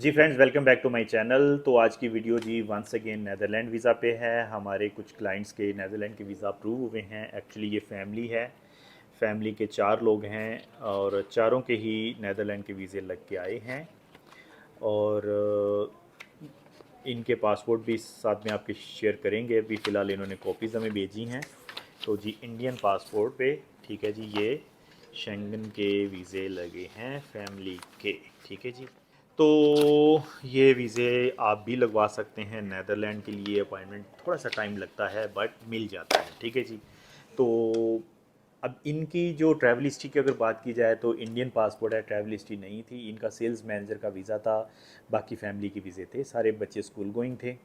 Ji friends, welcome back to my channel. तो आज की वीडियो जी वंस अगेन नेदरलैंड वीज़ा पे है। हमारे कुछ क्लाइंट्स के नेदरलैंड के वीज़ा अप्रूव हुए हैं। एक्चुअली ये फैमिली है, फैमिली के 4 लोग हैं और चारों के ही नेदरलैंड के वीज़े लग के आए हैं। और इनके पासपोर्ट भी साथ में आपके शेयर करेंगे। अभी फ़िलहाल इन्होंने कॉपीज़ हमें भेजी हैं। तो जी इंडियन पासपोर्ट पे ठीक है जी, ये शेंगन के वीज़े लगे हैं फैमिली के। ठीक है जी। तो ये वीज़े आप भी लगवा सकते हैं। नेदरलैंड के लिए अपॉइंटमेंट थोड़ा सा टाइम लगता है बट मिल जाता है। ठीक है जी। तो अब इनकी जो ट्रैवल हिस्ट्री की अगर बात की जाए तो इंडियन पासपोर्ट है, ट्रैवल हिस्ट्री नहीं थी। इनका सेल्स मैनेजर का वीज़ा था, बाकी फैमिली के वीज़े थे। सारे बच्चे स्कूल गोइंग थे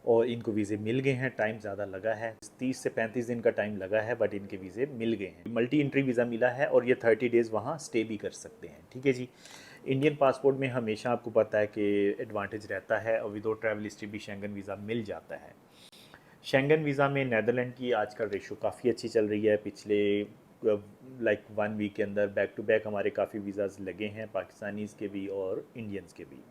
और इनको वीज़े मिल गए हैं। टाइम ज़्यादा लगा है, 30 से 35 दिन का टाइम लगा है बट इनके वीज़े मिल गए हैं। मल्टी एंट्री वीज़ा मिला है और ये 30 डेज़ वहाँ स्टे भी कर सकते हैं। ठीक है जी। इंडियन पासपोर्ट में हमेशा आपको पता है कि एडवांटेज रहता है और विदाउट ट्रैवल हिस्ट्री भी शेंगन वीज़ा मिल जाता है। शेंगन वीज़ा में नेदरलैंड की आजकल रेशो काफ़ी अच्छी चल रही है। पिछले लाइक 1 वीक के अंदर बैक टू बैक हमारे काफ़ी वीज़ाज़ लगे हैं, पाकिस्तानीज़ के भी और इंडियंस के भी।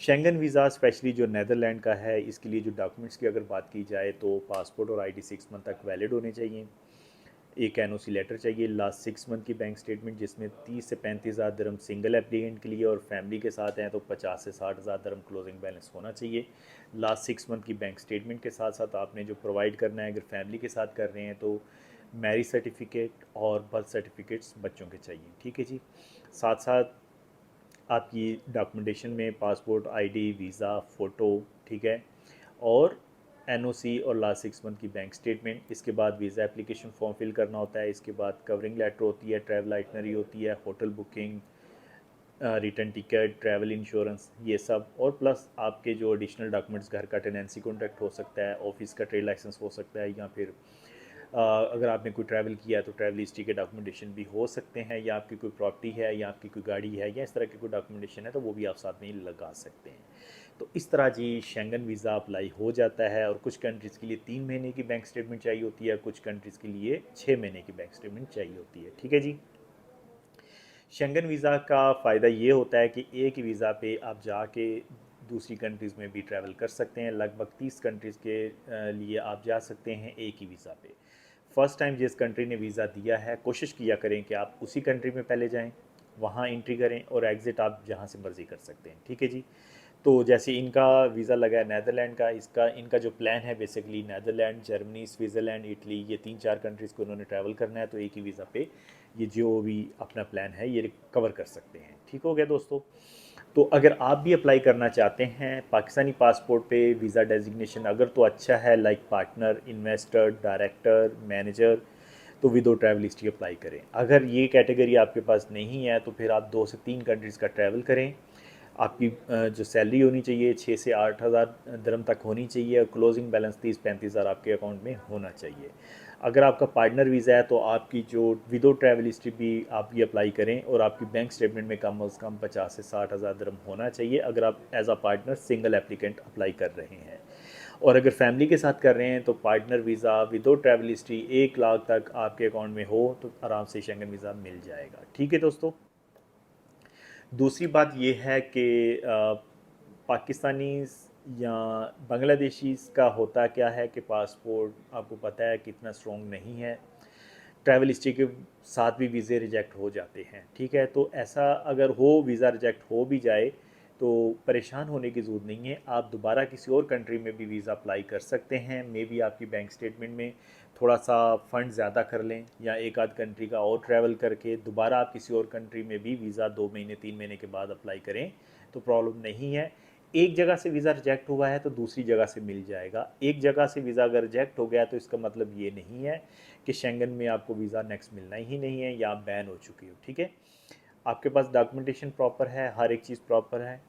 शेंगन वीज़ा स्पेशली जो नेदरलैंड का है, इसके लिए जो डॉक्यूमेंट्स की अगर बात की जाए तो पासपोर्ट और आईडी 6 मंथ तक वैलिड होने चाहिए। एक एनओसी लेटर चाहिए, लास्ट 6 मंथ की बैंक स्टेटमेंट जिसमें 30 से 35 हज़ार दरम सिंगल एप्लीकेंट के लिए और फैमिली के साथ हैं तो 50 से 60 हज़ार दरम क्लोजिंग बैलेंस होना चाहिए। लास्ट 6 मंथ की बैंक स्टेटमेंट के साथ साथ आपने जो प्रोवाइड करना है, अगर फैमिली के साथ कर रहे हैं तो मैरिज सर्टिफिकेट और बर्थ सर्टिफिकेट्स बच्चों के चाहिए। ठीक है जी। साथ साथ आपकी डॉक्यूमेंटेशन में पासपोर्ट, आईडी, वीज़ा, फ़ोटो, ठीक है, और एनओसी और लास्ट 6 मंथ की बैंक स्टेटमेंट। इसके बाद वीज़ा एप्लीकेशन फॉर्म फिल करना होता है। इसके बाद कवरिंग लेटर होती है, ट्रैवल आइटनरी होती है, hotel booking, return ticket, travel insurance, ये सब। और प्लस आपके जो एडिशनल डॉक्यूमेंट्स, घर का टेनेंसी कॉन्ट्रैक्ट हो सकता है, ऑफिस का ट्रेड लाइसेंस हो सकता है, या फिर अगर आपने कोई ट्रैवल किया है तो ट्रैवल हिस्ट्री के डॉक्यूमेंटेशन भी हो सकते हैं, या आपकी कोई प्रॉपर्टी है या आपकी कोई गाड़ी है या इस तरह की कोई डॉक्यूमेंटेशन है तो वो भी आप साथ में ही लगा सकते हैं। तो इस तरह जी शेंगन वीज़ा अप्लाई हो जाता है। और कुछ कंट्रीज़ के लिए 3 महीने की बैंक स्टेटमेंट चाहिए होती है, कुछ कंट्रीज़ के लिए 6 महीने की बैंक स्टेटमेंट चाहिए होती है। ठीक है जी। शेंगन वीज़ा का फ़ायदा ये होता है कि एक ही वीज़ा पे आप जाके दूसरी कंट्रीज़ में भी ट्रैवल कर सकते हैं। लगभग 30 कंट्रीज़ के लिए आप जा सकते हैं एक ही वीज़ा पे। फ़र्स्ट टाइम जिस कंट्री ने वीज़ा दिया है, कोशिश किया करें कि आप उसी कंट्री में पहले जाएं, वहाँ एंट्री करें और एग्ज़िट आप जहाँ से मर्ज़ी कर सकते हैं। ठीक है जी। तो जैसे इनका वीज़ा लगा है नेदरलैंड का, इसका इनका जो प्लान है basically Netherland, Germany, Switzerland, Italy, ये 3-4 कंट्रीज़ को उन्होंने ट्रैवल करना है। तो एक ही वीज़ा पे ये जो भी अपना प्लान है ये कवर कर सकते हैं। ठीक हो गया दोस्तों। तो अगर आप भी अप्लाई करना चाहते हैं पाकिस्तानी पासपोर्ट पे वीज़ा डेजिग्नेशन अगर तो अच्छा है, like partner, investor, director, manager, तो विदाउट ट्रैवल हिस्ट्री अप्लाई करें। अगर ये कैटेगरी आपके पास नहीं है तो फिर आप 2 से 3 कंट्रीज़ का ट्रैवल करें। आपकी जो सैलरी होनी चाहिए 6 से 8 हज़ार दरम तक होनी चाहिए और क्लोजिंग बैलेंस 30-35 हज़ार आपके अकाउंट में होना चाहिए। अगर आपका पार्टनर वीज़ा है तो आपकी जो विदाउट ट्रैवल हिस्ट्री भी आप ये अप्लाई करें और आपकी बैंक स्टेटमेंट में कम अज़ कम 50 से 60 हज़ार दरम होना चाहिए अगर आप as a partner single applicant apply कर रहे हैं। और अगर फैमिली के साथ कर रहे हैं तो partner visa without travel history 1 lakh तक आपके अकाउंट में हो तो आराम से शेंगन वीज़ा मिल जाएगा। ठीक है दोस्तों। दूसरी बात ये है कि पाकिस्तानी या बांग्लादेशीज़ का होता क्या है कि पासपोर्ट आपको पता है कितना स्ट्रॉन्ग नहीं है। ट्रैवल हिस्ट्री के साथ भी वीज़े रिजेक्ट हो जाते हैं। ठीक है। तो ऐसा अगर हो, वीज़ा रिजेक्ट हो भी जाए तो परेशान होने की ज़रूरत नहीं है। आप दोबारा किसी और कंट्री में भी वीज़ा अप्लाई कर सकते हैं। मे बी आपकी बैंक स्टेटमेंट में थोड़ा सा फ़ंड ज़्यादा कर लें या एक आध कंट्री का और ट्रैवल करके दोबारा आप किसी और कंट्री में भी वीज़ा 2 महीने 3 महीने के बाद अप्लाई करें तो प्रॉब्लम नहीं है। एक जगह से वीज़ा रिजेक्ट हुआ है तो दूसरी जगह से मिल जाएगा। एक जगह से वीज़ा अगर रिजेक्ट हो गया तो इसका मतलब ये नहीं है कि शेंगन में आपको वीज़ा नेक्स्ट मिलना ही नहीं है या आप बैन हो चुकी हो। ठीक है। आपके पास डॉक्यूमेंटेशन प्रॉपर है, हर एक चीज़ प्रॉपर है।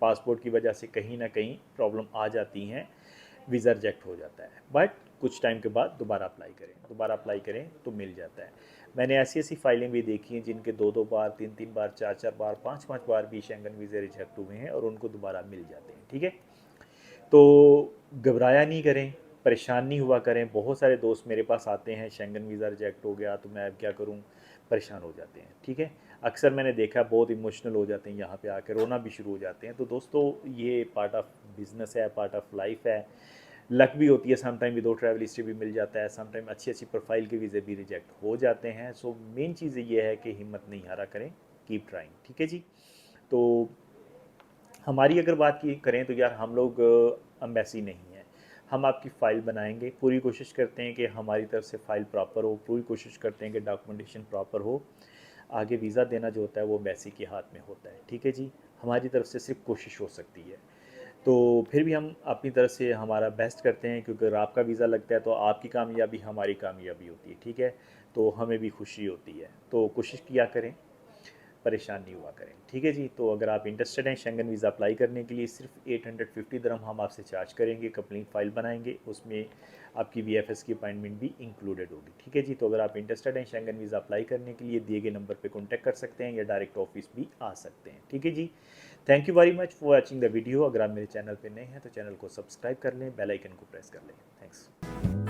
पासपोर्ट की वजह से कहीं ना कहीं प्रॉब्लम आ जाती हैं, वीज़ा रिजेक्ट हो जाता है बट कुछ टाइम के बाद दोबारा अप्लाई करें तो मिल जाता है। मैंने ऐसी ऐसी फाइलें भी देखी हैं जिनके 2-2 बार, 3-3 बार, 4-4 बार, 5-5 बार भी शेंगन वीज़े रिजेक्ट हुए हैं और उनको दोबारा मिल जाते हैं। ठीक है। तो घबराया नहीं करें, परेशान नहीं हुआ करें। बहुत सारे दोस्त मेरे पास आते हैं शेंगन वीज़ा रिजेक्ट हो गया तो मैं अब क्या करूं, परेशान हो जाते हैं। ठीक है। अक्सर मैंने देखा बहुत इमोशनल हो जाते हैं, यहाँ पे आके रोना भी शुरू हो जाते हैं। तो दोस्तों ये पार्ट ऑफ बिज़नेस है, पार्ट ऑफ लाइफ है। लक भी होती है, some time without travel history भी मिल जाता है, सम टाइम अच्छी अच्छी प्रोफाइल के वीज़े भी रिजेक्ट हो जाते हैं। सो मेन चीज़ ये है कि हिम्मत नहीं हारा करें, कीप ट्राइंग। ठीक है जी। तो हमारी अगर बात की करें तो यार हम लोग अम्बेसी नहीं है। हम आपकी फ़ाइल बनाएंगे, पूरी कोशिश करते हैं कि हमारी तरफ से फ़ाइल प्रॉपर हो, पूरी कोशिश करते हैं कि डॉक्यूमेंटेशन प्रॉपर हो। आगे वीज़ा देना जो होता है वो एम्बेसी के हाथ में होता है। ठीक है जी। हमारी तरफ से सिर्फ कोशिश हो सकती है। तो फिर भी हम अपनी तरफ से हमारा बेस्ट करते हैं, क्योंकि अगर आपका वीज़ा लगता है तो आपकी कामयाबी हमारी कामयाबी होती है। ठीक है। तो हमें भी खुशी होती है। तो कोशिश किया करें, परेशान नहीं हुआ करें। ठीक है जी। तो अगर आप इंटरेस्टेड हैं शेंगन वीज़ा अप्लाई करने के लिए, सिर्फ 850 दिरहम हम आपसे चार्ज करेंगे, कंप्लीट फ़ाइल बनाएंगे, उसमें आपकी वीएफएस की अपॉइंटमेंट भी इंक्लूडेड होगी। ठीक है जी। तो अगर आप इंटरेस्टेड हैं शेंगन वीज़ा अप्लाई करने के लिए, दिए गए नंबर पर कॉन्टैक्ट कर सकते हैं या डायरेक्ट ऑफिस भी आ सकते हैं। ठीक है जी। Thank you very much for watching the video. अगर आप मेरे चैनल पर नए हैं तो चैनल को सब्सक्राइब कर लें, बेल आइकन को प्रेस कर लें। थैंक्स।